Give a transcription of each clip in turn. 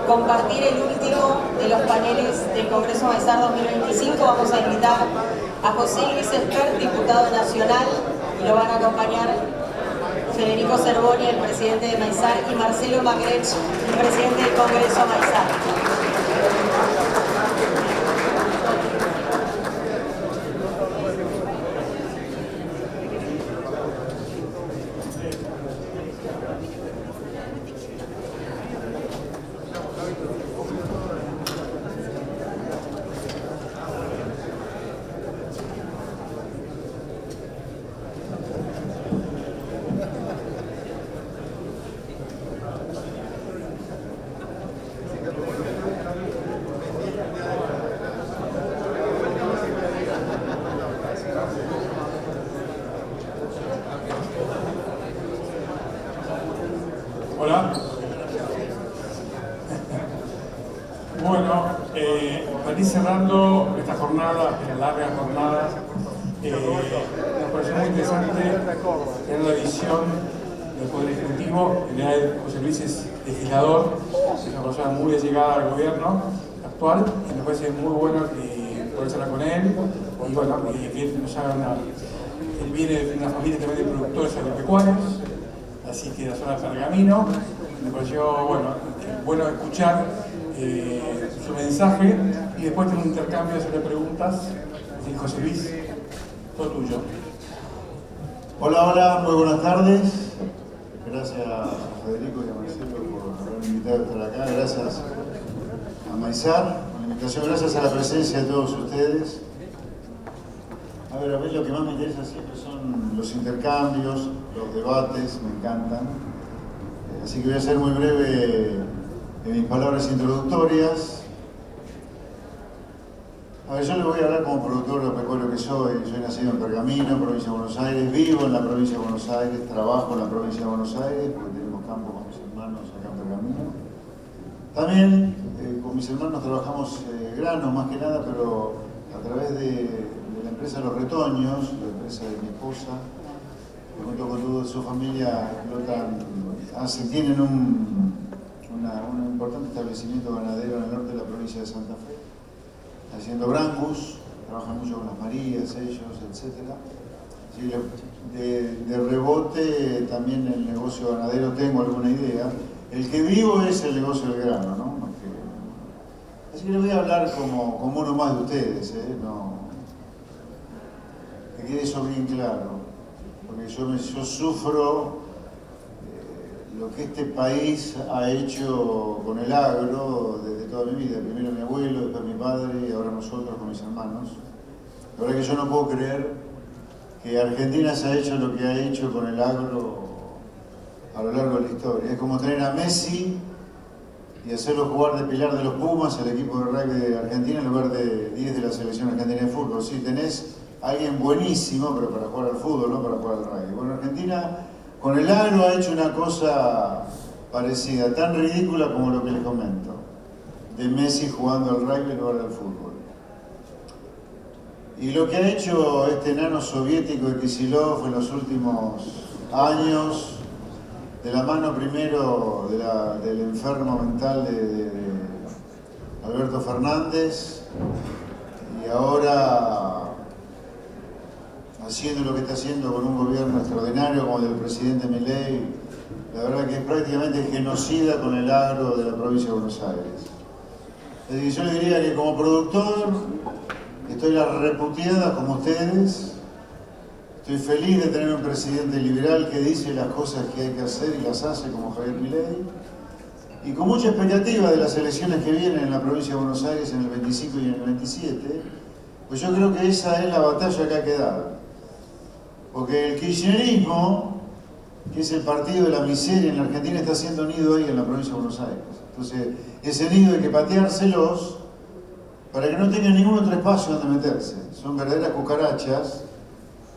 compartir el último de los paneles del Congreso Maizar 2025. Vamos a invitar a José Luis Espert, diputado nacional, y lo van a acompañar Federico Cervoni, el presidente de Maizar, y Marcelo Magrech, el presidente del Congreso Maizar. Hola. Bueno, para ir cerrando esta jornada, esta larga jornada, nos pareció muy interesante tener la visión del Poder Ejecutivo. En realidad, José Luis es legislador, es una persona muy allegada al gobierno actual, y me parece muy bueno poder charlar con él, y bueno, que él nos haga él viene de una familia también de productores agropecuarios, así que la zona de Pergamino. Me pareció bueno escuchar su mensaje, y después tener un intercambio sobre preguntas. Así que, José Luis, todo tuyo. Hola, muy buenas tardes. Gracias a Federico y a Marcelo por haberme invitado a estar acá. Gracias a Maizar por la invitación. Gracias a la presencia de todos ustedes. A ver, a mí lo que más me interesa siempre son los intercambios, los debates, me encantan. Así que voy a ser muy breve en mis palabras introductorias. A ver, yo les voy a hablar como productor agropecuario que soy. Soy nacido en Pergamino, provincia de Buenos Aires, vivo en la provincia de Buenos Aires, trabajo en la provincia de Buenos Aires, porque tenemos campo con mis hermanos acá en Pergamino. También con mis hermanos trabajamos granos más que nada, pero a través de la empresa Los Retoños, la empresa de mi esposa, que junto con toda su familia tienen un importante establecimiento ganadero en el norte de la provincia de Santa Fe, haciendo brangus, trabajan mucho con las Marías, ellos, etc. Sí, de rebote también el negocio ganadero tengo alguna idea. El que vivo es el negocio del grano, ¿no? Así que les voy a hablar como uno más de ustedes, que quede eso bien claro, porque yo sufro lo que este país ha hecho con el agro desde toda mi vida. Primero mi abuelo, después mi padre y ahora nosotros con mis hermanos. La verdad que yo no puedo creer que Argentina se ha hecho lo que ha hecho con el agro a lo largo de la historia. Es como tener a Messi y hacerlo jugar de pilar de los Pumas, el equipo de rugby de Argentina, en lugar de 10 de la selección argentina de fútbol. Sí, tenés a alguien buenísimo, pero para jugar al fútbol, no para jugar al rugby. Bueno, Argentina con el agro ha hecho una cosa parecida, tan ridícula como lo que les comento, de Messi jugando al rugby en lugar del fútbol. Y lo que ha hecho este enano soviético de Kicillof en los últimos años, de la mano primero del enfermo mental de Alberto Fernández, y ahora haciendo lo que está haciendo con un gobierno extraordinario como el del presidente Milei, la verdad que es prácticamente genocida con el agro de la provincia de Buenos Aires. Es decir, yo le diría que como productor estoy las reputeadas como ustedes. Estoy feliz de tener un presidente liberal que dice las cosas que hay que hacer y las hace, como Javier Milei, y con mucha expectativa de las elecciones que vienen en la provincia de Buenos Aires en el 25 y en el 27, pues yo creo que esa es la batalla que ha quedado. Porque el kirchnerismo, que es el partido de la miseria en la Argentina, está haciendo nido ahí en la provincia de Buenos Aires. Entonces, ese nido hay que pateárselos para que no tengan ningún otro espacio donde meterse. Son verdaderas cucarachas.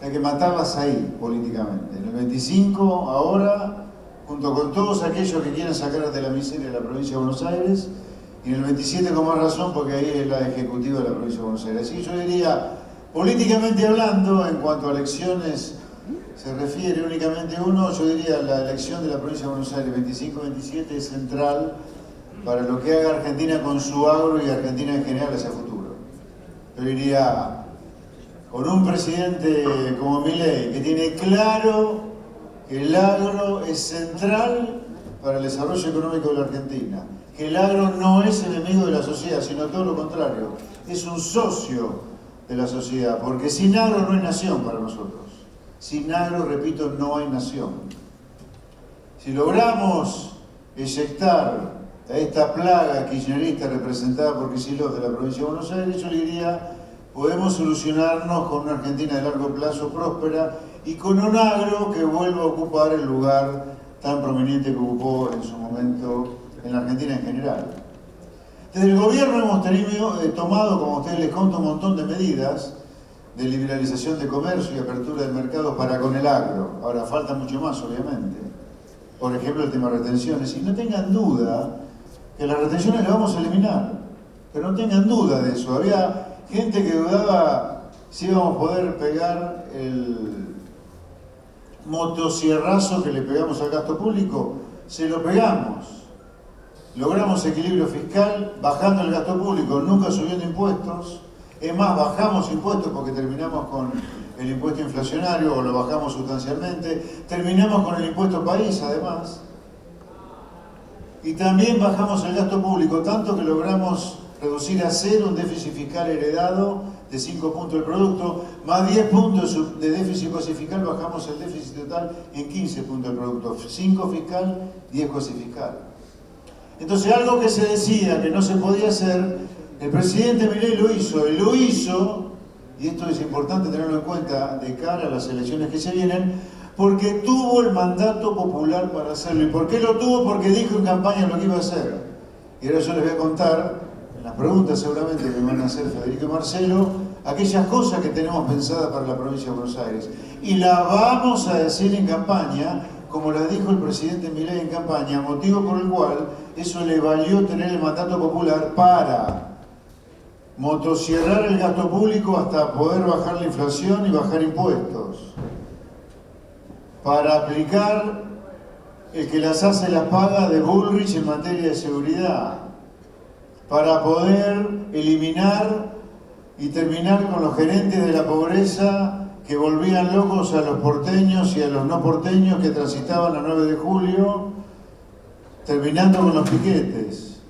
Hay que matarlas ahí, políticamente. En el 25, ahora, junto con todos aquellos que quieren sacar de la miseria de la provincia de Buenos Aires, y en el 27 con más razón, porque ahí es la ejecutiva de la provincia de Buenos Aires. Así que yo diría, políticamente hablando, en cuanto a elecciones se refiere únicamente uno, yo diría la elección de la provincia de Buenos Aires 25-27 es central para lo que haga Argentina con su agro y Argentina en general hacia el futuro. Yo diría, con un presidente como Milei, que tiene claro que el agro es central para el desarrollo económico de la Argentina, que el agro no es enemigo de la sociedad, sino todo lo contrario, es un socio de la sociedad, porque sin agro no hay nación para nosotros. Sin agro, repito, no hay nación. Si logramos eyectar a esta plaga kirchnerista representada por Kicillof de la provincia de Buenos Aires, yo le diría, podemos solucionarnos con una Argentina de largo plazo próspera y con un agro que vuelva a ocupar el lugar tan prominente que ocupó en su momento en la Argentina en general. Desde el gobierno hemos tomado, como a ustedes les conto, un montón de medidas de liberalización de comercio y apertura de mercados para con el agro. Ahora falta mucho más, obviamente. Por ejemplo, el tema de retenciones. Y no tengan duda que las retenciones las vamos a eliminar. Pero no tengan duda de eso. Había gente que dudaba si íbamos a poder pegar el motosierrazo que le pegamos al gasto público. Se lo pegamos. Logramos equilibrio fiscal bajando el gasto público, nunca subiendo impuestos. Es más, bajamos impuestos porque terminamos con el impuesto inflacionario o lo bajamos sustancialmente. Terminamos con el impuesto país, además. Y también bajamos el gasto público, tanto que logramos reducir a cero un déficit fiscal heredado de 5 puntos del producto, más 10 puntos de déficit cuasi fiscal, bajamos el déficit total en 15 puntos del producto. 5 fiscal, 10 cuasi fiscal. Entonces, algo que se decía que no se podía hacer, el presidente Milei lo hizo, y esto es importante tenerlo en cuenta de cara a las elecciones que se vienen, porque tuvo el mandato popular para hacerlo. ¿Y por qué lo tuvo? Porque dijo en campaña lo que iba a hacer. Y ahora yo les voy a contar, en las preguntas seguramente que me van a hacer Federico y Marcelo, aquellas cosas que tenemos pensadas para la provincia de Buenos Aires. Y las vamos a decir en campaña, como la dijo el presidente Milei en campaña, motivo por el cual eso le valió tener el mandato popular para motosierrar el gasto público hasta poder bajar la inflación y bajar impuestos, para aplicar el que las hace las paga de Bullrich en materia de seguridad, para poder eliminar y terminar con los gerentes de la pobreza que volvían locos a los porteños y a los no porteños que transitaban la 9 de julio, terminando con los piquetes,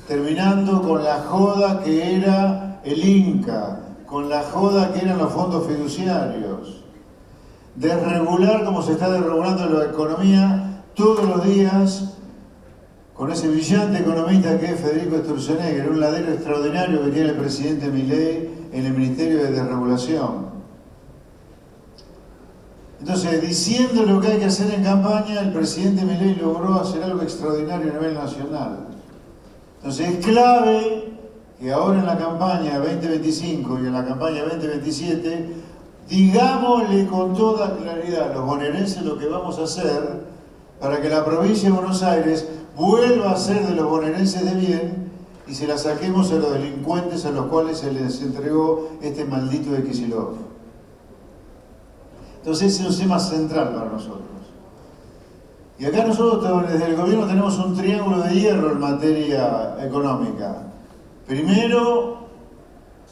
terminando con la joda que era el Inca, con la joda que eran los fondos fiduciarios, desregular como se está desregulando la economía todos los días, con ese brillante economista que es Federico Sturzenegger, un ladero extraordinario que tiene el presidente Milei en el Ministerio de Desregulación. Entonces, diciendo lo que hay que hacer en campaña, el presidente Milei logró hacer algo extraordinario a nivel nacional. Entonces, es clave que ahora en la campaña 2025 y en la campaña 2027, digámosle con toda claridad a los bonaerenses lo que vamos a hacer para que la provincia de Buenos Aires vuelva a ser de los bonaerenses de bien y se la saquemos a los delincuentes a los cuales se les entregó este maldito de Kicillof. Entonces ese es un tema central para nosotros. Y acá nosotros desde el gobierno tenemos un triángulo de hierro en materia económica. Primero,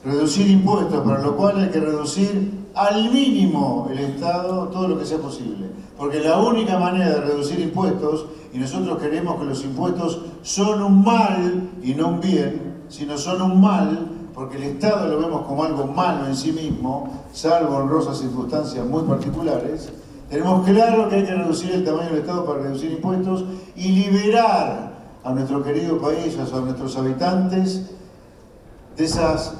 reducir impuestos, para lo cual hay que reducir al mínimo el Estado todo lo que sea posible. Porque la única manera de reducir impuestos, y nosotros creemos que los impuestos son un mal y no un bien, sino son un mal, porque el Estado lo vemos como algo malo en sí mismo, salvo honrosas circunstancias muy particulares. Tenemos claro que hay que reducir el tamaño del Estado para reducir impuestos y liberar a nuestro querido país, a nuestros habitantes, de esas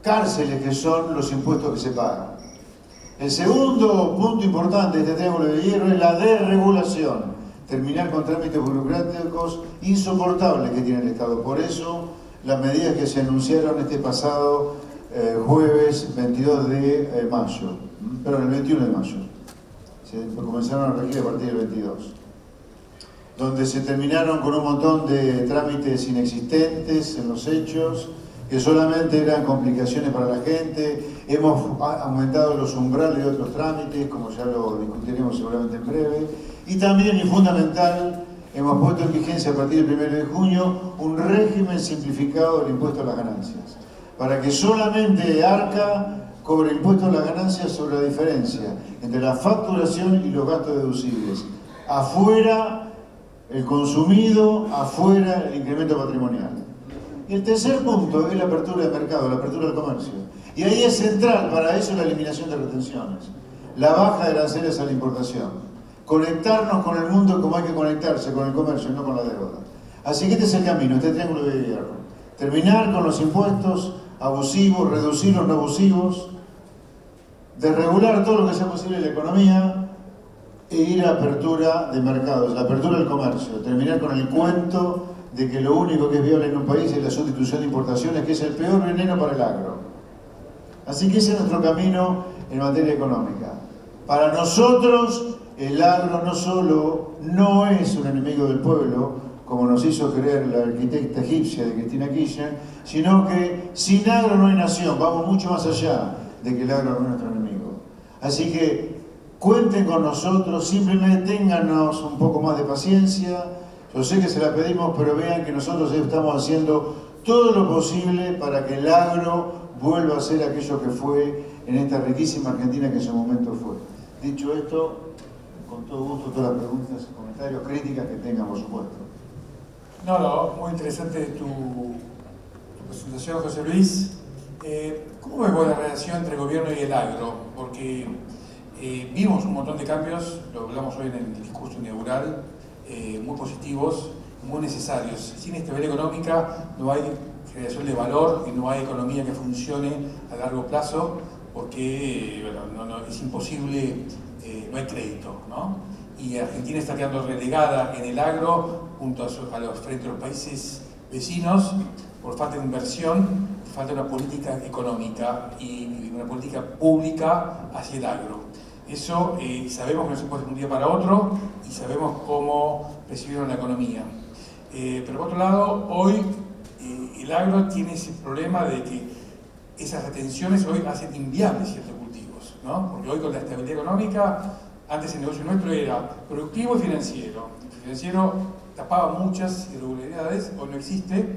cárceles que son los impuestos que se pagan. El segundo punto importante de este triángulo de hierro es la desregulación. Terminar con trámites burocráticos insoportables que tiene el Estado. Por eso, las medidas que se anunciaron este pasado jueves 22 de mayo, perdón, el 21 de mayo, se comenzaron a regir a partir del 22, donde se terminaron con un montón de trámites inexistentes en los hechos, que solamente eran complicaciones para la gente. Hemos aumentado los umbrales de otros trámites, como ya lo discutiremos seguramente en breve, y también, y fundamental, hemos puesto en vigencia a partir del 1 de junio un régimen simplificado del impuesto a las ganancias, para que solamente Arca cobre impuesto a las ganancias sobre la diferencia entre la facturación y los gastos deducibles. Afuera el consumido, afuera el incremento patrimonial. Y el tercer punto es la apertura de mercado, la apertura del comercio. Y ahí es central para eso la eliminación de retenciones, la baja de aranceles a la importación, conectarnos con el mundo como hay que conectarse, con el comercio, no con la deuda. Así que este es el camino, este triángulo de hierro. Terminar con los impuestos abusivos, reducir los no abusivos, desregular todo lo que sea posible en la economía e ir a apertura de mercados, la apertura del comercio, terminar con el cuento de que lo único que es viable en un país es la sustitución de importaciones, que es el peor veneno para el agro. Así que ese es nuestro camino en materia económica. Para nosotros, el agro no solo no es un enemigo del pueblo, como nos hizo creer la arquitecta egipcia de Cristina Kirchner, sino que sin agro no hay nación, vamos mucho más allá de que el agro no es nuestro enemigo. Así que cuenten con nosotros, simplemente téngannos un poco más de paciencia. Yo sé que se la pedimos, pero vean que nosotros estamos haciendo todo lo posible para que el agro vuelva a ser aquello que fue en esta riquísima Argentina que en su momento fue. Dicho esto, con todo gusto, todas las preguntas, comentarios, críticas que tengan, por supuesto. No, muy interesante tu presentación, José Luis. ¿Cómo ves vos la relación entre el gobierno y el agro? Porque vimos un montón de cambios, lo hablamos hoy en el discurso inaugural, muy positivos, muy necesarios. Sin estabilidad económica no hay generación de valor y no hay economía que funcione a largo plazo, porque es imposible, no hay crédito, ¿no? Y Argentina está quedando relegada en el agro frente a los países vecinos por falta de inversión, falta de una política económica y una política pública hacia el agro. Eso sabemos que no se puede de un día para otro y sabemos cómo recibieron la economía. Pero por otro lado, hoy el agro tiene ese problema de que esas retenciones hoy hacen inviables ciertos cultivos, ¿no? Porque hoy con la estabilidad económica, antes el negocio nuestro era productivo y financiero. El financiero tapaba muchas irregularidades, hoy no existe.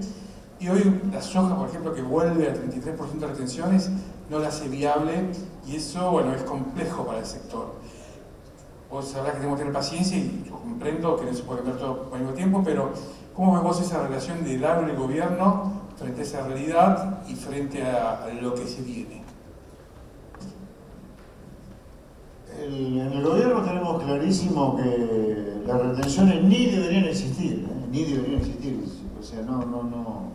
Y hoy la soja, por ejemplo, que vuelve al 33% de retenciones, no la hace viable y eso, bueno, es complejo para el sector. Vos sabrás que tenemos que tener paciencia y yo comprendo que no se puede cambiar todo al mismo tiempo, pero ¿cómo ves vos esa relación del agro y el gobierno frente a esa realidad y frente a lo que se viene? En el gobierno tenemos clarísimo que las retenciones ni deberían existir, ni deberían existir. O sea, no.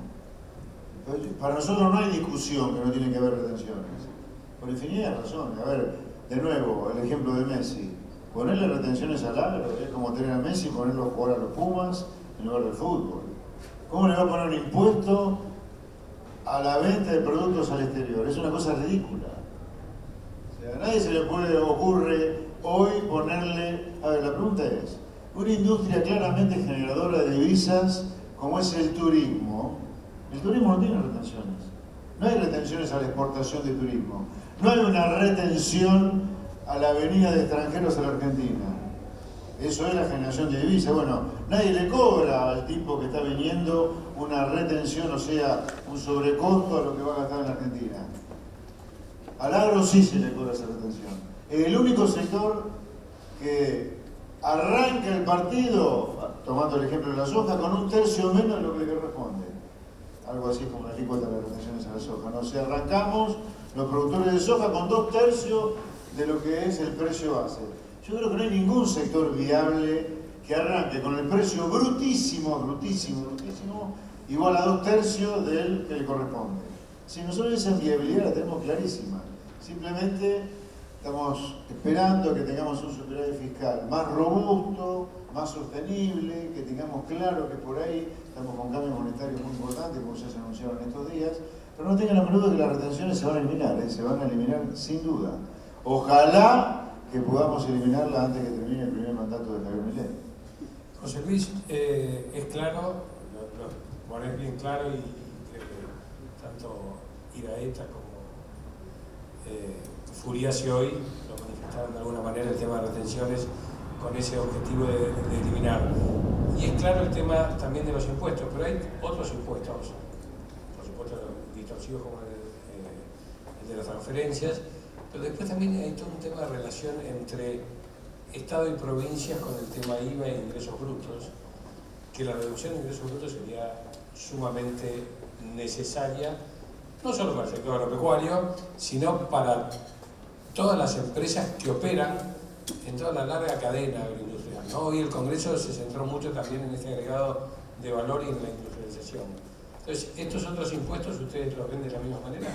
Para nosotros no hay discusión que no tiene que haber retenciones. Por infinidad de razones. A ver, de nuevo, el ejemplo de Messi. Ponerle retenciones al agro es como tener a Messi y ponerlo a jugar a los Pumas en lugar del fútbol. ¿Cómo le va a poner un impuesto a la venta de productos al exterior? Es una cosa ridícula. O sea, a nadie se le ocurre hoy ponerle... A ver, la pregunta es, una industria claramente generadora de divisas como es el turismo no tiene retenciones. No hay retenciones a la exportación de turismo. No hay una retención a la venida de extranjeros a la Argentina. Eso es la generación de divisas. Bueno, nadie le cobra al tipo que está viniendo una retención, o sea, un sobrecosto a lo que va a gastar en la Argentina. Al agro sí se le cobra esa retención. Es el único sector que arranca el partido, tomando el ejemplo de la soja, con 1/3 menos de lo que le corresponde. Algo así como la alícuota de las retenciones a la soja, ¿no? O sea, arrancamos los productores de soja con 2/3 de lo que es el precio base. Yo creo que no hay ningún sector viable que arranque con el precio brutísimo, igual a 2/3 del que le corresponde. Si nosotros esa viabilidad la tenemos clarísima, simplemente estamos esperando que tengamos un superávit fiscal más robusto, más sostenible, que tengamos claro que por ahí estamos con cambios monetarios muy importantes, como ya se anunciaron estos días, pero no tengan la menor duda que las retenciones se van a eliminar, se van a eliminar sin duda. Ojalá que podamos eliminarla antes que termine el primer mandato de Javier Milei. José Luis, es claro, lo ponés bien claro y tanto Iraeta como Furiasi hoy lo manifestaron de alguna manera el tema de retenciones con ese objetivo de eliminar. Y es claro el tema también de los impuestos, pero hay otros impuestos, por supuesto distorsivos como el de las transferencias, pero después también hay todo un tema de relación entre Estado y provincias con el tema IVA e ingresos brutos, que la reducción de ingresos brutos sería sumamente necesaria, no solo para el sector agropecuario, sino para todas las empresas que operan en toda la larga cadena agroindustrial, ¿no? Hoy el Congreso se centró mucho también en este agregado de valor y en la industrialización. Entonces, ¿estos otros impuestos ustedes los ven de la misma manera?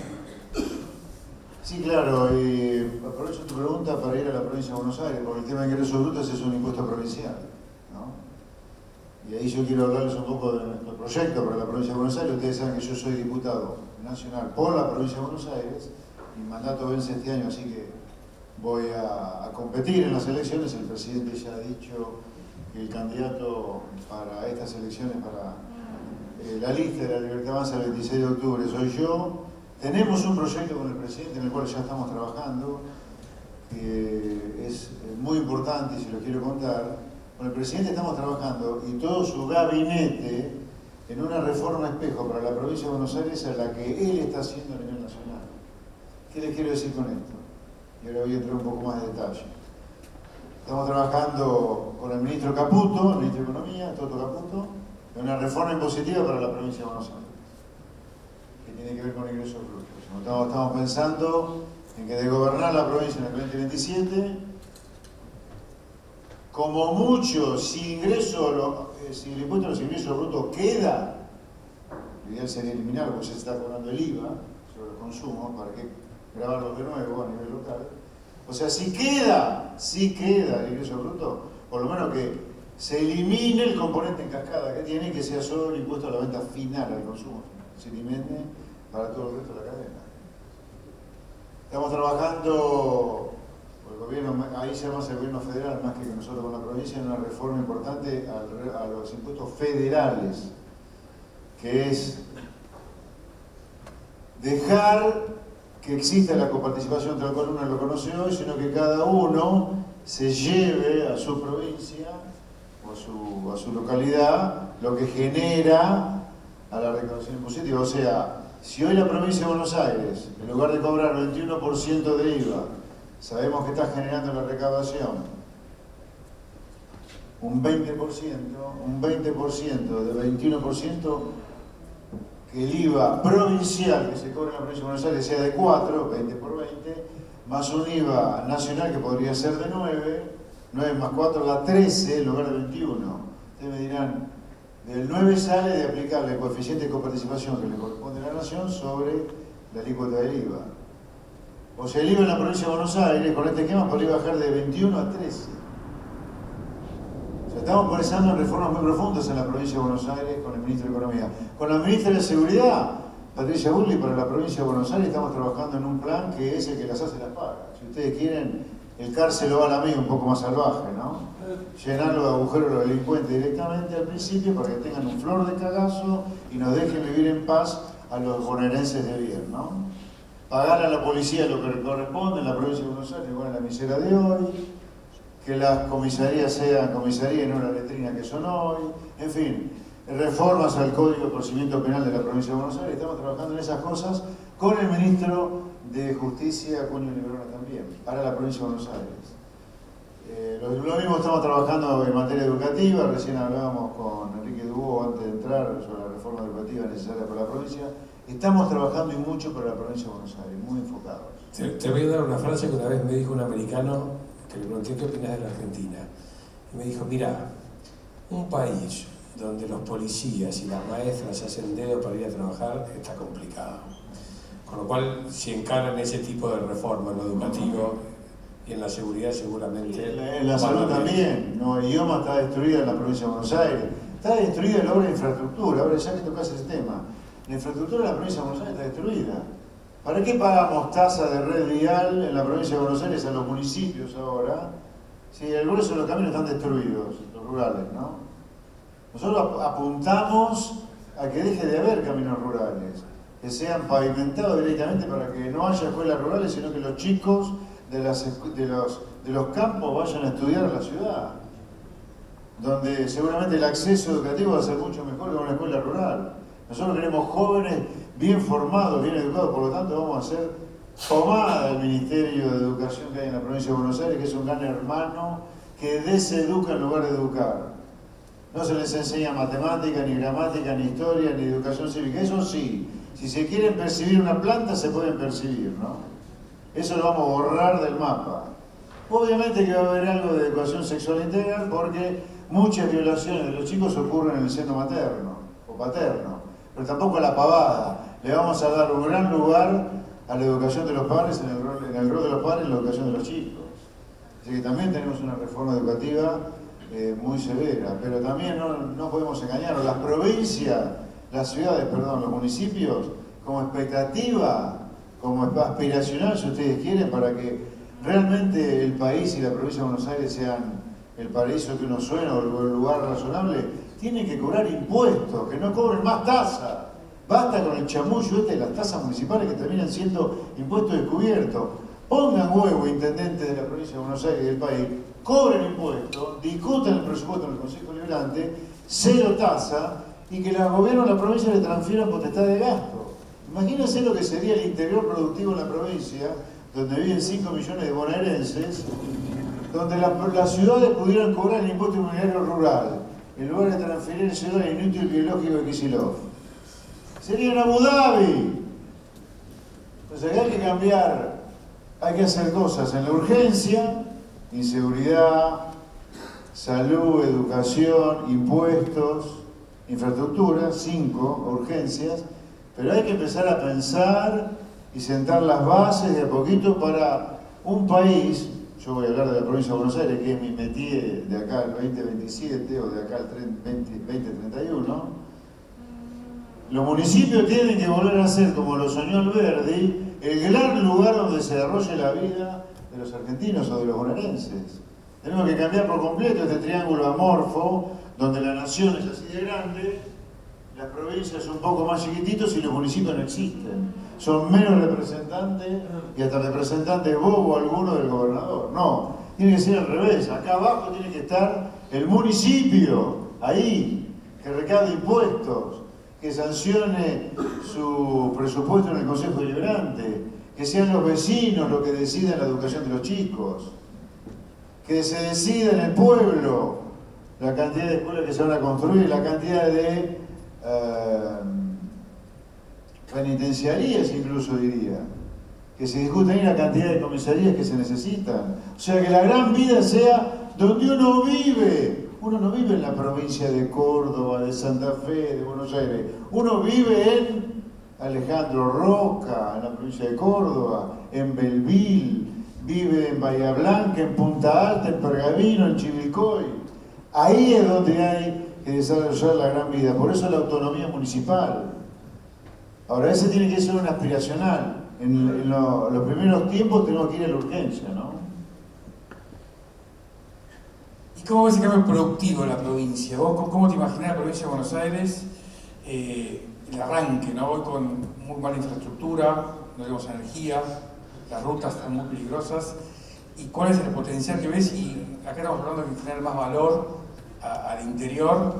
Sí, claro, y aprovecho tu pregunta para ir a la provincia de Buenos Aires, porque el tema de ingresos brutos es un impuesto provincial, ¿no? Y ahí yo quiero hablarles un poco de nuestro proyecto para la provincia de Buenos Aires. Ustedes saben que yo soy diputado nacional por la provincia de Buenos Aires, mi mandato vence este año, así que voy a competir en las elecciones. El presidente ya ha dicho que el candidato para estas elecciones, para la lista de la Libertad Avanza el 26 de octubre, soy yo. Tenemos un proyecto con el presidente en el cual ya estamos trabajando, que es muy importante y se lo quiero contar. Con el presidente estamos trabajando y todo su gabinete en una reforma espejo para la provincia de Buenos Aires, a la que él está haciendo a nivel nacional. ¿Qué les quiero decir con esto? Y ahora voy a entrar un poco más de detalle. Estamos trabajando con el ministro Caputo, el ministro de Economía, Toto Caputo, en una reforma impositiva para la provincia de Buenos Aires, que tiene que ver con ingresos brutos. Estamos pensando en que de gobernar la provincia en el 2027, como mucho, si el impuesto a los ingresos brutos queda, lo ideal sería eliminarlo, porque se está cobrando el IVA sobre los consumos, ¿para qué grabarlo de nuevo a nivel local? O sea, si queda el ingreso bruto, por lo menos que se elimine el componente en cascada que tiene, que sea solo el impuesto a la venta final, al consumo, se elimine para todo el resto de la cadena. Estamos trabajando, el gobierno, ahí se llama el gobierno federal más que nosotros con la provincia, en una reforma importante a los impuestos federales, que es dejar que exista la coparticipación tal cual uno lo conoce hoy, sino que cada uno se lleve a su provincia o a su localidad lo que genera a la recaudación impositiva. O sea, si hoy la provincia de Buenos Aires, en lugar de cobrar 21% de IVA, sabemos que está generando la recaudación un 20% de 21%, que el IVA provincial que se cobra en la provincia de Buenos Aires sea de 4, 20 por 20, más un IVA nacional que podría ser de 9 más 4 da 13 en lugar de 21. Ustedes me dirán, del 9 sale de aplicarle el coeficiente de coparticipación que le corresponde a la nación sobre la alícuota del IVA. O sea, el IVA en la provincia de Buenos Aires, con este esquema, podría bajar de 21 a 13. O sea, estamos pensando en reformas muy profundas en la provincia de Buenos Aires con el ministro de Economía. Con la ministra de Seguridad, Patricia Bullrich, para la provincia de Buenos Aires estamos trabajando en un plan que es el que las hace las paga. Si ustedes quieren, el cárcel va a la mía un poco más salvaje, ¿no? Llenarlo de agujeros a los delincuentes directamente al principio para que tengan un flor de cagazo y nos dejen vivir en paz a los bonaerenses de bien, ¿no? Pagar a la policía lo que corresponde en la provincia de Buenos Aires, igual en la misera de hoy, que las comisarías sean comisarías y no la letrina que son hoy, en fin, reformas al Código de Procedimiento Penal de la provincia de Buenos Aires. Estamos trabajando en esas cosas con el ministro de Justicia, Acuña Liberona, también, para la provincia de Buenos Aires. Lo mismo estamos trabajando en materia educativa. Recién hablábamos con Enrique Dubó antes de entrar sobre la reforma educativa necesaria para la provincia. Estamos trabajando y mucho para la provincia de Buenos Aires, muy enfocados. Te voy a dar una frase que una vez me dijo un americano, que le pregunté qué opinas de la Argentina. Y me dijo, mira, un país donde los policías y las maestras se hacen dedo para ir a trabajar está complicado. Con lo cual, si encaran ese tipo de reforma en lo educativo y en la seguridad, seguramente... En la salud también. Nueva Idioma está destruida en la provincia de Buenos Aires. Está destruida la obra de infraestructura. Ahora, ya que tocas ese tema, la infraestructura de la provincia de Buenos Aires está destruida. ¿Para qué pagamos tasa de red vial en la provincia de Buenos Aires a los municipios ahora? Si el grueso de los caminos están destruidos, los rurales, ¿no? Nosotros apuntamos a que deje de haber caminos rurales, que sean pavimentados directamente para que no haya escuelas rurales, sino que los chicos de los campos vayan a estudiar a la ciudad, donde seguramente el acceso educativo va a ser mucho mejor que en una escuela rural. Nosotros queremos jóvenes bien formados, bien educados, por lo tanto vamos a hacer pomada al Ministerio de Educación que hay en la provincia de Buenos Aires, que es un gran hermano que deseduca en lugar de educar. No se les enseña matemática, ni gramática, ni historia, ni educación cívica. Eso sí, si se quieren percibir una planta, se pueden percibir, ¿no? Eso lo vamos a borrar del mapa. Obviamente que va a haber algo de educación sexual integral porque muchas violaciones de los chicos ocurren en el seno materno o paterno, pero tampoco a la pavada. Le vamos a dar un gran lugar a la educación de los padres, en el rol de los padres en la educación de los chicos. Así que también tenemos una reforma educativa muy severa, pero también no podemos engañarnos. Las provincias, las ciudades, perdón, los municipios, como expectativa, como aspiracional, si ustedes quieren, para que realmente el país y la provincia de Buenos Aires sean el paraíso que uno sueña o el lugar razonable, tienen que cobrar impuestos, que no cobren más tasas. Basta con el chamullo de las tasas municipales que terminan siendo impuestos descubiertos. Pongan huevo, intendentes de la provincia de Buenos Aires y del país, cobren impuestos, discutan el presupuesto en el Consejo Liberante, cero tasa, y que los gobiernos de la provincia le transfieran potestad de gasto. Imagínense lo que sería el interior productivo en la provincia, donde viven 5 millones de bonaerenses, donde las ciudades pudieran cobrar el impuesto inmobiliario rural, en lugar de transferirse al inútil biológico de Kicillof. Sería en Abu Dhabi. O sea que hay que cambiar, hay que hacer cosas en la urgencia, inseguridad, salud, educación, impuestos, infraestructura, 5 urgencias, pero hay que empezar a pensar y sentar las bases de a poquito para un país. Yo voy a hablar de la provincia de Buenos Aires, que es mi métier de acá al 2027 o de acá al 2031. Los municipios tienen que volver a ser, como lo soñó Alberdi, el gran lugar donde se desarrolle la vida de los argentinos o de los bonaerenses. Tenemos que cambiar por completo este triángulo amorfo, donde la nación es así de grande, las provincias son un poco más chiquititos y los municipios no existen. Son menos representantes y hasta representantes bobo alguno del gobernador. No, tiene que ser al revés. Acá abajo tiene que estar el municipio, ahí, que recaude impuestos, que sancione su presupuesto en el Consejo Deliberante, que sean los vecinos los que decidan la educación de los chicos, que se decida en el pueblo la cantidad de escuelas que se van a construir, la cantidad de penitenciarías incluso diría, que se discutan ahí la cantidad de comisarías que se necesitan. O sea, que la gran vida sea donde uno vive. Uno no vive en la provincia de Córdoba, de Santa Fe, de Buenos Aires. Uno vive en Alejandro Roca, en la provincia de Córdoba, en Belville, vive en Bahía Blanca, en Punta Alta, en Pergamino, en Chivilcoy. Ahí es donde hay que desarrollar la gran vida. Por eso la autonomía municipal. Ahora, ese tiene que ser un aspiracional. En los primeros tiempos tenemos que ir a la urgencia, ¿no? ¿Y cómo ves el cambio productivo en la provincia? ¿Vos cómo te imaginás la provincia de Buenos Aires? El arranque, ¿no? Hoy con muy mala infraestructura, no tenemos energía, las rutas están muy peligrosas. ¿Y cuál es el potencial que ves? Y acá estamos hablando de generar más valor al interior.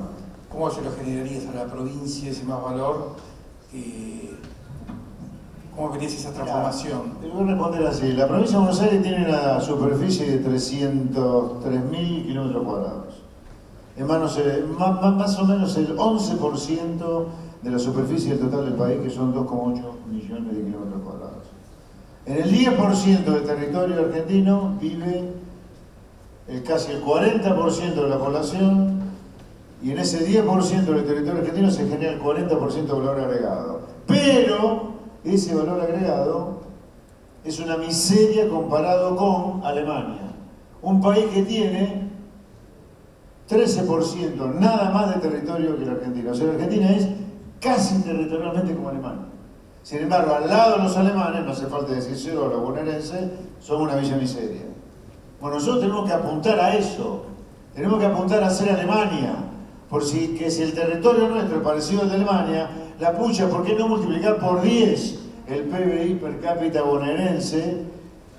¿Cómo se lo generarías a la provincia ese más valor? ¿Cómo verías esa transformación? Te voy a responder así. La provincia de Buenos Aires tiene una superficie de 303.000 kilómetros cuadrados. Más o menos el 11% de la superficie total del país, que son 2,8 millones de kilómetros cuadrados. En el 10% del territorio argentino vive casi el 40% de la población, y en ese 10% del territorio argentino se genera el 40% de valor agregado. Pero ese valor agregado es una miseria comparado con Alemania, un país que tiene 13% nada más de territorio que la Argentina. O sea, la Argentina es casi territorialmente como Alemania. Sin embargo, al lado de los alemanes, no hace falta decírselo a los bonaerenses, son una villa miseria. Bueno, nosotros tenemos que apuntar a eso, tenemos que apuntar a ser Alemania, que si el territorio nuestro es parecido al de Alemania, la pucha, ¿por qué no multiplicar por 10 el PBI per cápita bonaerense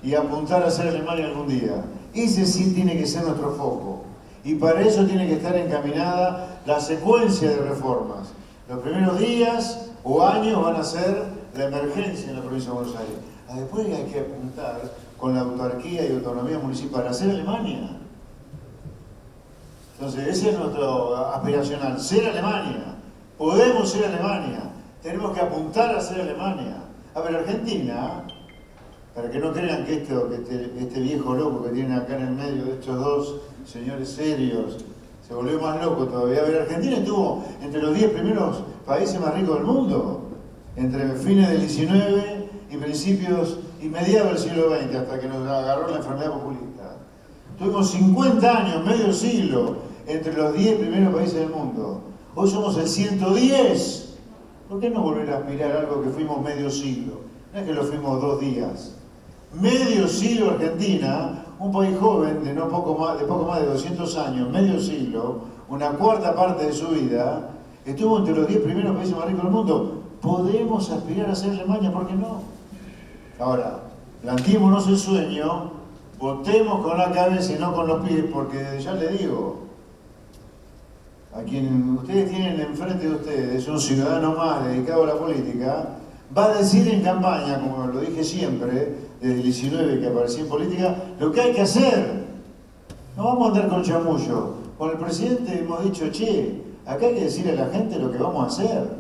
y apuntar a ser Alemania algún día. Ese sí tiene que ser nuestro foco. Y para eso tiene que estar encaminada la secuencia de reformas. Los primeros días o años van a ser la emergencia en la provincia de Buenos Aires. Después hay que apuntar con la autarquía y autonomía municipal a ser Alemania. Entonces, ese es nuestro aspiracional, ser Alemania. Podemos ser Alemania. Tenemos que apuntar a ser Alemania. A ver, Argentina, para que no crean que este viejo loco que tienen acá en el medio de estos dos señores serios se volvió más loco todavía. A ver, Argentina estuvo entre los 10 primeros países más ricos del mundo, entre fines del 19 y principios y mediados del siglo XX, hasta que nos agarró la enfermedad populista. Tuvimos 50 años, medio siglo, entre los 10 primeros países del mundo. Hoy somos el 110. ¿Por qué no volver a aspirar a algo que fuimos medio siglo? No es que lo fuimos 2 días. Medio siglo Argentina, un país joven de poco más de 200 años, medio siglo, una cuarta parte de su vida, estuvo entre los 10 primeros países más ricos del mundo. Podemos aspirar a ser Alemania, ¿por qué no? Ahora, planteémonos el sueño, votemos con la cabeza y no con los pies, porque ya le digo, a quien ustedes tienen enfrente de ustedes, un ciudadano más dedicado a la política, va a decir en campaña, como lo dije siempre, desde el 19 que aparecí en política, lo que hay que hacer. No vamos a andar con chamullo. Con el presidente hemos dicho, che, acá hay que decirle a la gente lo que vamos a hacer.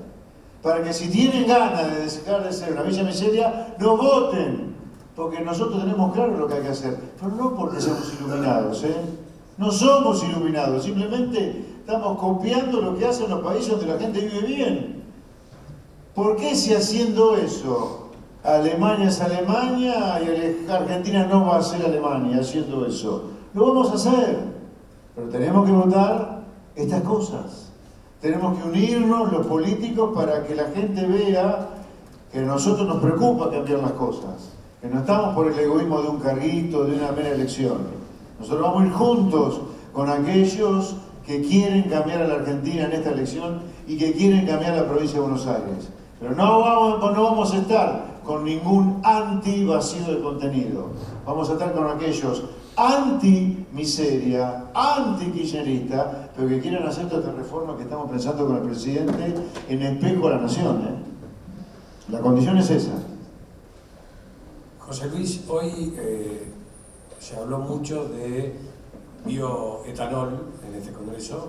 Para que si tienen ganas de dejar de ser una villa miseria, no voten. Porque nosotros tenemos claro lo que hay que hacer. Pero no porque seamos iluminados, ¿eh? No somos iluminados, simplemente estamos copiando lo que hacen los países donde la gente vive bien. ¿Por qué si haciendo eso Alemania es Alemania y Argentina no va a ser Alemania haciendo eso? Lo vamos a hacer, pero tenemos que votar estas cosas. Tenemos que unirnos los políticos para que la gente vea que a nosotros nos preocupa cambiar las cosas, que no estamos por el egoísmo de un carguito, de una mera elección. Nosotros vamos a ir juntos con aquellos que quieren cambiar a la Argentina en esta elección y que quieren cambiar la provincia de Buenos Aires. Pero no vamos a estar con ningún anti-vacío de contenido. Vamos a estar con aquellos anti-miseria, anti-kirchnerista, pero que quieran hacer toda esta reforma que estamos pensando con el presidente en espejo a la nación, ¿eh? La condición es esa. José Luis, hoy se habló mucho de bioetanol en este congreso,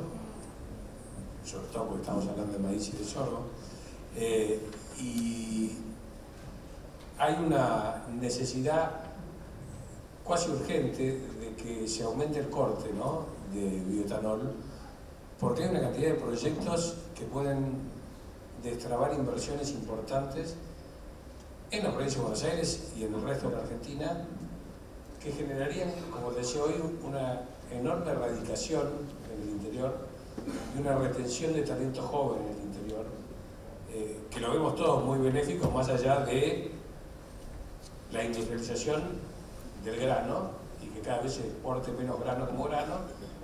sobre todo porque estamos hablando de maíz y de sorgo, y hay una necesidad casi urgente de que se aumente el corte, ¿no?, de bioetanol, porque hay una cantidad de proyectos que pueden destrabar inversiones importantes en la provincia de Buenos Aires y en el resto de la Argentina, que generarían, como decía hoy, una enorme erradicación en el interior y una retención de talento joven en el interior, que lo vemos todos muy benéficos, más allá de la industrialización del grano y que cada vez se exporte menos grano como grano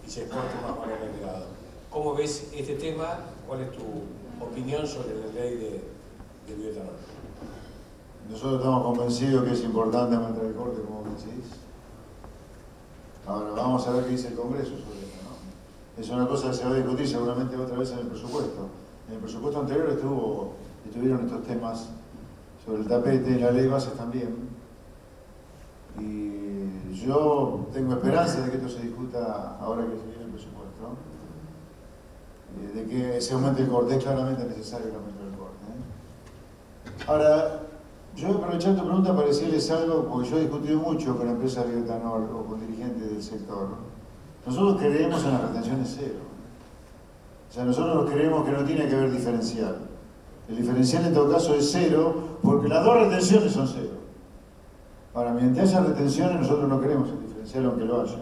y se exporte más valor agregado. ¿Cómo ves este tema? ¿Cuál es tu opinión sobre la ley de bioetanol? Nosotros estamos convencidos que es importante aumentar el corte, como decís. Ahora vamos a ver qué dice el Congreso sobre esto, ¿no? Es una cosa que se va a discutir seguramente otra vez en el presupuesto. En el presupuesto anterior estuvieron estos temas sobre el tapete, la ley bases también. Y yo tengo esperanza de que esto se discuta ahora que se viene el presupuesto, de que se aumente el corte. Es claramente necesario el aumento del corte, ¿eh? Ahora, yo voy a aprovechar tu pregunta para decirles algo, porque yo he discutido mucho con empresas de bioetanol o con dirigentes del sector. Nosotros creemos en las retenciones cero. O sea, nosotros creemos que no tiene que haber diferencial. El diferencial en todo caso es cero, porque las dos retenciones son cero. Ahora, mientras haya retenciones, nosotros no queremos el diferencial aunque lo haya.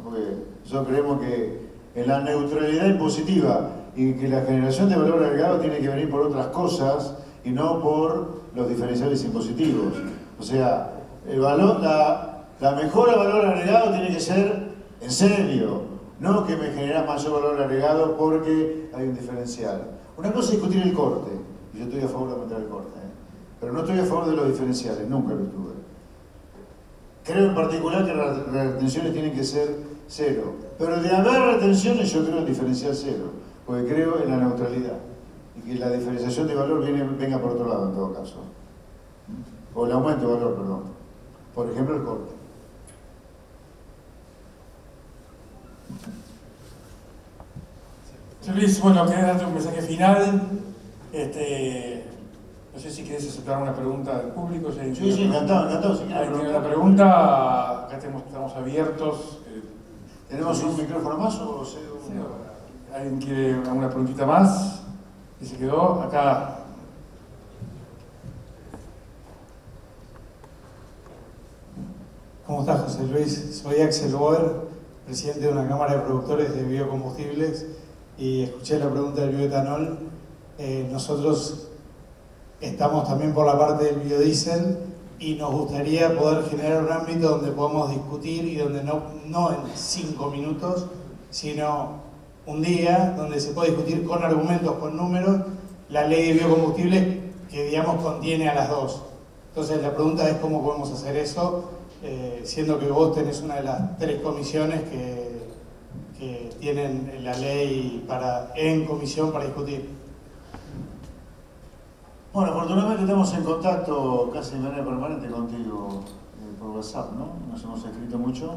Porque nosotros creemos que en la neutralidad impositiva y que la generación de valor agregado tiene que venir por otras cosas y no por los diferenciales impositivos. O sea, la mejora de valor agregado tiene que ser en serio, no que me genera mayor valor agregado porque hay un diferencial. Una cosa es discutir el corte, y yo estoy a favor de aumentar el corte, pero no estoy a favor de los diferenciales, nunca lo estuve. Creo en particular que las retenciones tienen que ser cero. Pero de haber retenciones yo creo en diferencial cero, porque creo en la neutralidad. Y que la diferenciación de valor venga por otro lado en todo caso. O el aumento de valor, perdón. Por ejemplo, el corte. Luis, bueno, querés darte un mensaje final. No sé si querés aceptar una pregunta del público. Sí, encantado. Si ¿Hay una pregunta? Acá estamos abiertos. ¿Tenemos un micrófono más o ¿Alguien quiere alguna preguntita más? ¿Y se quedó? Acá. ¿Cómo estás, José Luis? Soy Axel Boer, presidente de una cámara de productores de biocombustibles, y escuché la pregunta del bioetanol. Nosotros estamos también por la parte del biodiesel y nos gustaría poder generar un ámbito donde podamos discutir y donde no en 5 minutos, sino un día donde se puede discutir con argumentos, con números, la ley de biocombustibles que, digamos, contiene a las dos. Entonces la pregunta es cómo podemos hacer eso, siendo que vos tenés una de las 3 comisiones que tienen la ley en comisión para discutir. Bueno, afortunadamente estamos en contacto casi de manera permanente contigo por WhatsApp, ¿no? Nos hemos escrito mucho.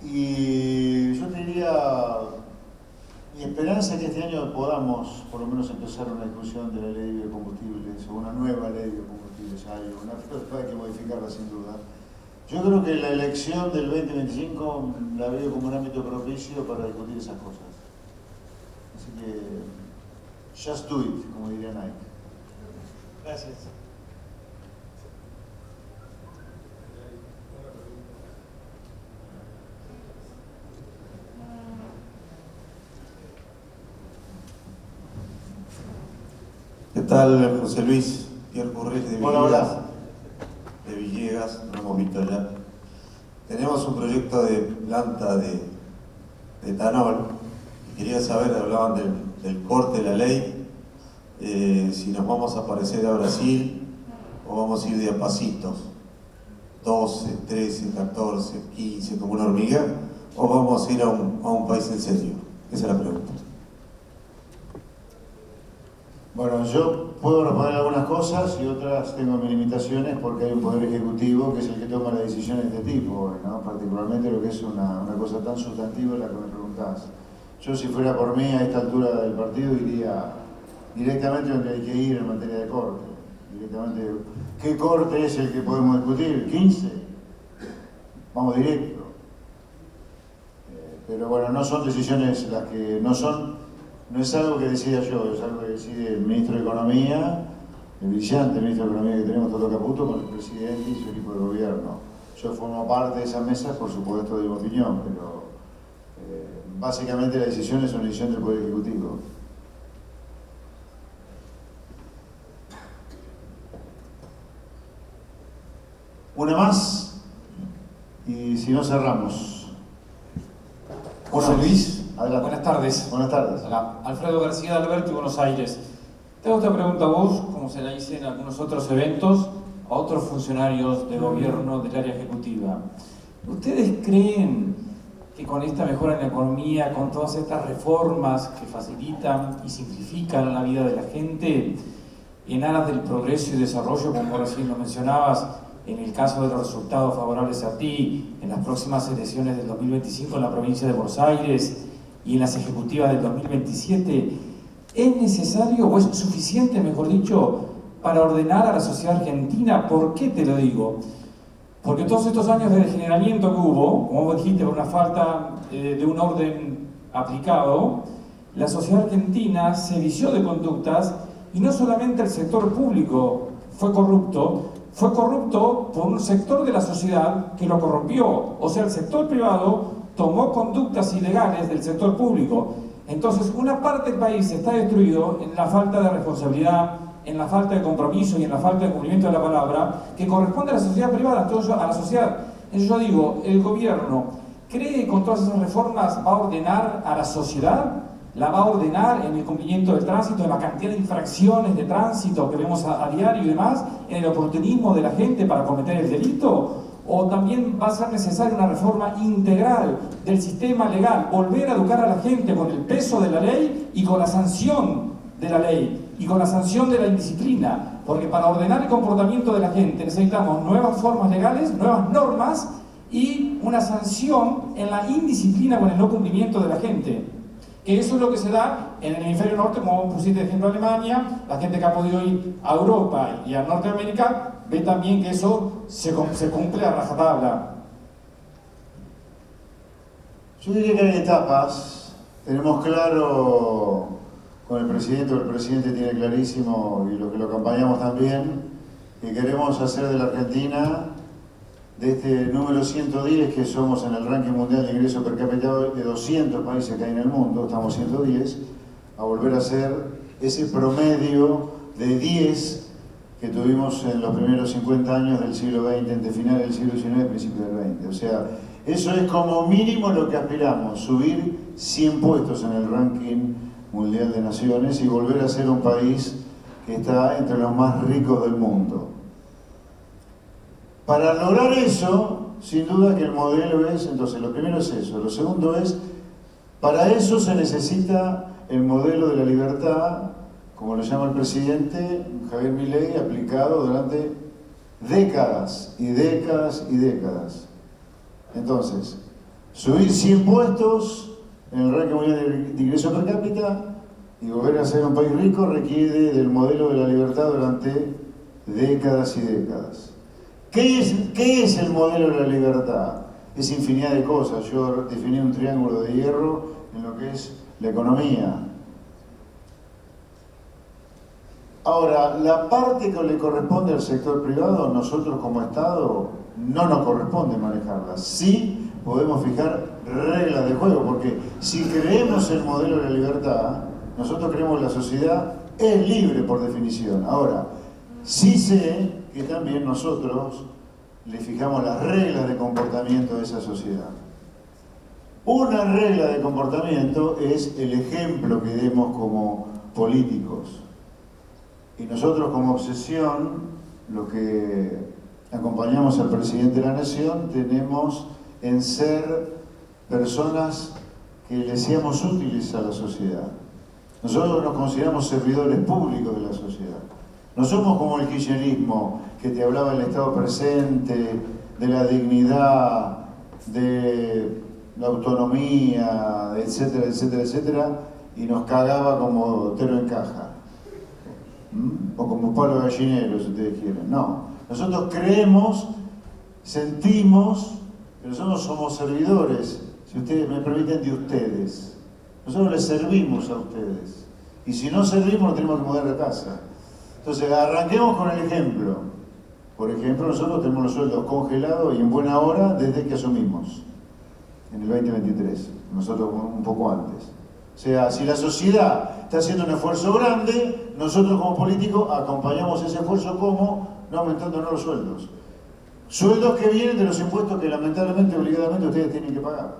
Y yo te diría, mi esperanza es que este año podamos por lo menos empezar una discusión de la ley de biocombustibles o una nueva ley de biocombustibles. Hay que modificarla sin duda. Yo creo que la elección del 2025 la veo como un ámbito propicio para discutir esas cosas. Así que, just do it, como diría Nike. Gracias. ¿Qué tal, José Luis? Pierre Currés de Villegas. Hola. De Villegas, lo hemos visto ya. Tenemos un proyecto de planta de etanol. Quería saber, hablaban del corte de la ley, si nos vamos a parecer a Brasil o vamos a ir de a pasitos, 12, 13, 14, 15, como una hormiga, o vamos a ir a un país en serio. Esa es la pregunta. Bueno, yo puedo responder algunas cosas y otras tengo mis limitaciones porque hay un poder ejecutivo que es el que toma las decisiones de este tipo, ¿no? Particularmente lo que es una cosa tan sustantiva la que me preguntás. Yo, si fuera por mí, a esta altura del partido iría directamente donde hay que ir en materia de corte. Directamente, ¿qué corte es el que podemos discutir? ¿15? Vamos directo. Pero bueno, no son decisiones las que no es algo que decida yo, es algo que decide el ministro de Economía, el brillante ministro de Economía que tenemos, Toto Caputo, con el presidente y su equipo de gobierno. Yo formo parte de esa mesa, por supuesto, de mi opinión, pero básicamente la decisión es una decisión del Poder Ejecutivo. Una más, y si no cerramos. José Luis, adelante. buenas tardes. Buenas tardes. Hola, Alfredo García de Alberti, Buenos Aires. Te hago esta pregunta a vos, como se la hice en algunos otros eventos, a otros funcionarios de gobierno del área ejecutiva. ¿Ustedes creen que con esta mejora en la economía, con todas estas reformas que facilitan y simplifican la vida de la gente, en aras del progreso y desarrollo, como recién lo mencionabas, en el caso de los resultados favorables a ti, en las próximas elecciones del 2025 en la provincia de Buenos Aires y en las ejecutivas del 2027, ¿es necesario o es suficiente, mejor dicho, para ordenar a la sociedad argentina? ¿Por qué te lo digo? Porque todos estos años de degeneramiento que hubo, como vos dijiste, por una falta de un orden aplicado, la sociedad argentina se vició de conductas y no solamente el sector público fue corrupto por un sector de la sociedad que lo corrompió. O sea, el sector privado tomó conductas ilegales del sector público. Entonces, una parte del país está destruido en la falta de responsabilidad, en la falta de compromiso y en la falta de cumplimiento de la palabra que corresponde a la sociedad privada, a la sociedad. Entonces yo digo, el gobierno cree que con todas esas reformas va a ordenar a la sociedad, la va a ordenar en el cumplimiento del tránsito, en la cantidad de infracciones de tránsito que vemos a diario y demás, en el oportunismo de la gente para cometer el delito, ¿O también va a ser necesaria una reforma integral del sistema legal? Volver a educar a la gente con el peso de la ley y con la sanción de la ley y con la sanción de la indisciplina. Porque para ordenar el comportamiento de la gente necesitamos nuevas formas legales, nuevas normas y una sanción en la indisciplina con el no cumplimiento de la gente. Que eso es lo que se da en el hemisferio norte, como pusiste de ejemplo Alemania. La gente que ha podido ir a Europa y a Norteamérica ve también que eso se cumple a rajatabla. Yo diría que hay etapas. Tenemos claro con el presidente tiene clarísimo, y los que lo acompañamos también, que queremos hacer de la Argentina, de este número 110 que somos en el ranking mundial de ingreso per cápita de 200 países que hay en el mundo, estamos 110, a volver a ser ese promedio de 10 que tuvimos en los primeros 50 años del siglo XX, entre final del siglo XIX y principio del XX. O sea, eso es como mínimo lo que aspiramos, subir 100 puestos en el ranking mundial de naciones y volver a ser un país que está entre los más ricos del mundo. Para lograr eso, sin duda que el modelo es, entonces lo primero es eso, lo segundo es, para eso se necesita el modelo de la libertad, como lo llama el presidente Javier Milei, aplicado durante décadas y décadas y décadas. Entonces, subir 100 puestos en el ranking mundial de ingreso per cápita y volver a ser un país rico requiere del modelo de la libertad durante décadas y décadas. ¿Qué es el modelo de la libertad? Es infinidad de cosas. Yo definí un triángulo de hierro en lo que es la economía. Ahora, la parte que le corresponde al sector privado, nosotros como Estado no nos corresponde manejarla. Sí podemos fijar reglas de juego, porque si creemos el modelo de la libertad, nosotros creemos que la sociedad es libre por definición. Ahora, sí sé que también nosotros le fijamos las reglas de comportamiento de esa sociedad. Una regla de comportamiento es el ejemplo que demos como políticos. Y nosotros como obsesión, lo que acompañamos al presidente de la Nación, tenemos en ser personas que le seamos útiles a la sociedad. Nosotros nos consideramos servidores públicos de la sociedad. No somos como el kirchnerismo, que te hablaba del Estado presente, de la dignidad, de la autonomía, etcétera, etcétera, etcétera, y nos cagaba como tero en caja. O como palo gallinero, si ustedes quieren. No. Nosotros creemos, sentimos, que nosotros somos servidores, si ustedes me permiten, de ustedes. Nosotros les servimos a ustedes. Y si no servimos, nos tenemos que mudar de casa. Entonces, arranquemos con el ejemplo. Por ejemplo, nosotros tenemos los sueldos congelados y en buena hora desde que asumimos, en el 2023. Nosotros un poco antes. O sea, si la sociedad está haciendo un esfuerzo grande, nosotros como políticos acompañamos ese esfuerzo como no aumentándonos los sueldos. Sueldos que vienen de los impuestos que lamentablemente, obligadamente ustedes tienen que pagar.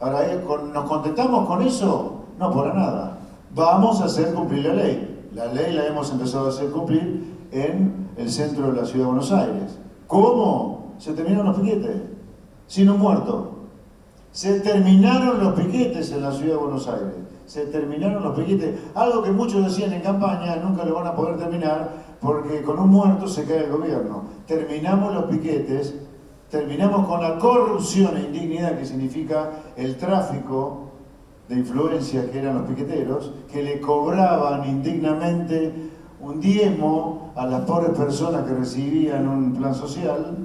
Ahora, ¿nos contentamos con eso? No, para nada. Vamos a hacer cumplir la ley. La ley la hemos empezado a hacer cumplir en el centro de la ciudad de Buenos Aires. ¿Cómo? Se terminaron los piquetes, sin un muerto. Se terminaron los piquetes en la ciudad de Buenos Aires. Se terminaron los piquetes. Algo que muchos decían en campaña, nunca lo van a poder terminar, porque con un muerto se cae el gobierno. Terminamos los piquetes, terminamos con la corrupción e indignidad que significa el tráfico de influencias que eran los piqueteros, que le cobraban indignamente un diezmo a las pobres personas que recibían un plan social.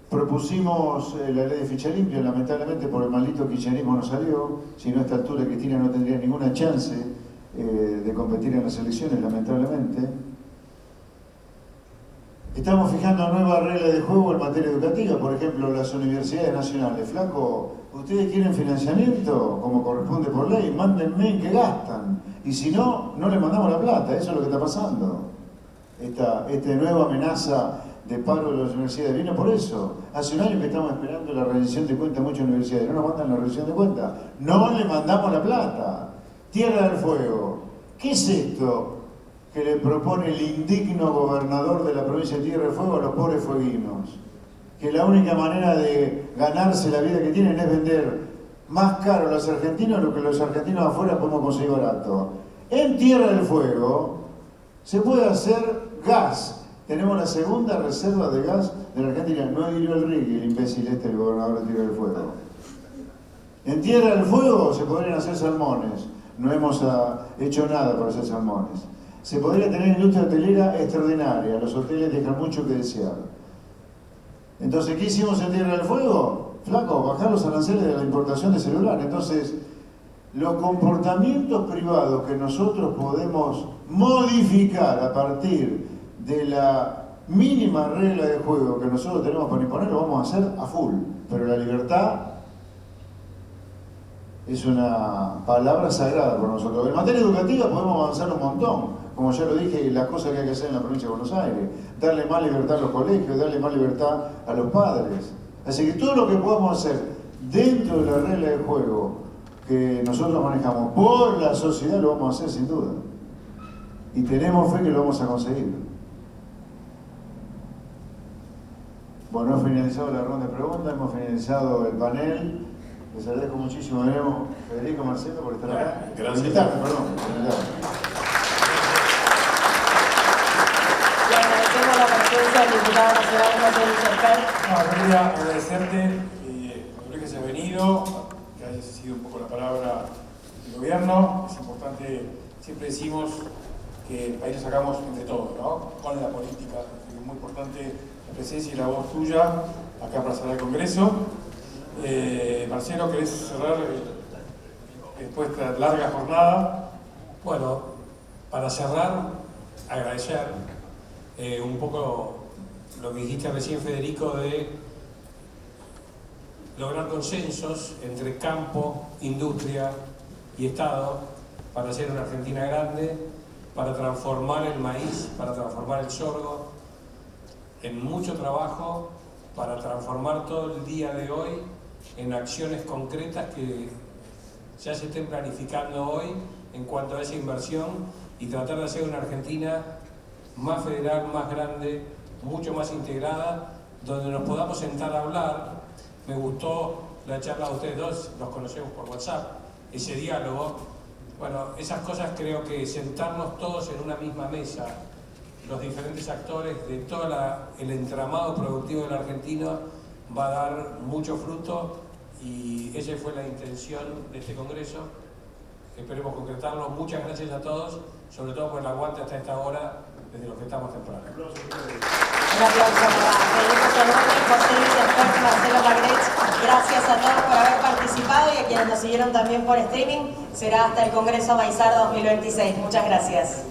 Propusimos la ley de ficha limpia, lamentablemente por el maldito kirchnerismo no salió, si no a esta altura Cristina no tendría ninguna chance de competir en las elecciones, lamentablemente. Estamos fijando nuevas reglas de juego en materia educativa, por ejemplo, las universidades nacionales. Flaco, ¿ustedes quieren financiamiento como corresponde por ley? Mándenme en qué gastan. Y si no, no les mandamos la plata, eso es lo que está pasando. Esta nueva amenaza de paro de las universidades viene por eso. Hace un año que estamos esperando la rendición de cuentas a muchas universidades. No nos mandan la rendición de cuentas. No le mandamos la plata. Tierra del Fuego. ¿Qué es esto? que le propone el indigno gobernador de la provincia de Tierra del Fuego a los pobres fueguinos. Que la única manera de ganarse la vida que tienen es vender más caro a los argentinos lo que los argentinos afuera podemos conseguir barato. En Tierra del Fuego se puede hacer gas. Tenemos la segunda reserva de gas de la Argentina. No hirió el Rigui, el imbécil el gobernador de Tierra del Fuego. En Tierra del Fuego se podrían hacer salmones. No hemos hecho nada para hacer salmones. Se podría tener industria hotelera extraordinaria. Los hoteles dejan mucho que desear. Entonces, ¿qué hicimos en Tierra del Fuego? Flaco, bajar los aranceles de la importación de celular. Entonces, los comportamientos privados que nosotros podemos modificar a partir de la mínima regla de juego que nosotros tenemos para imponer, lo vamos a hacer a full. Pero la libertad es una palabra sagrada por nosotros. En materia educativa podemos avanzar un montón. Como ya lo dije, las cosas que hay que hacer en la provincia de Buenos Aires. Darle más libertad a los colegios, darle más libertad a los padres. Así que todo lo que podamos hacer dentro de la regla de juego que nosotros manejamos por la sociedad lo vamos a hacer sin duda. Y tenemos fe que lo vamos a conseguir. Bueno, hemos finalizado la ronda de preguntas, hemos finalizado el panel. Les agradezco muchísimo. Veremos Federico, Marcelo, por estar acá. Gracias. Por invitarme, perdón. Por invitarme. Le agradecemos la presencia del diputado nacional José Luis Esper. No, quería agradecerte que hayas venido, que hayas sido un poco la palabra del gobierno. Es importante, siempre decimos que el país lo sacamos entre todos, ¿no? Con la política. Es muy importante la presencia y la voz tuya acá para cerrar el Congreso. Marcelo, ¿querés cerrar después de esta larga jornada? Bueno, para cerrar, agradecer un poco lo que dijiste recién, Federico, de lograr consensos entre campo, industria y Estado para hacer una Argentina grande, para transformar el maíz, para transformar el sorgo, en mucho trabajo, para transformar todo el día de hoy en acciones concretas que ya se estén planificando hoy en cuanto a esa inversión y tratar de hacer una Argentina más federal, más grande, mucho más integrada, donde nos podamos sentar a hablar. Me gustó la charla de ustedes dos, nos conocemos por WhatsApp, ese diálogo. Bueno, esas cosas creo que sentarnos todos en una misma mesa, los diferentes actores de todo el entramado productivo de la Argentina, va a dar mucho fruto y esa fue la intención de este Congreso. Esperemos concretarlo. Muchas gracias a todos, sobre todo por el aguante hasta esta hora, desde los que estamos temprano. Un aplauso para Federico Cervoni, José Luis Esper, Marcelo Magrech. Gracias a todos por haber participado y a quienes nos siguieron también por streaming. Será hasta el Congreso Maizar 2026. Muchas gracias.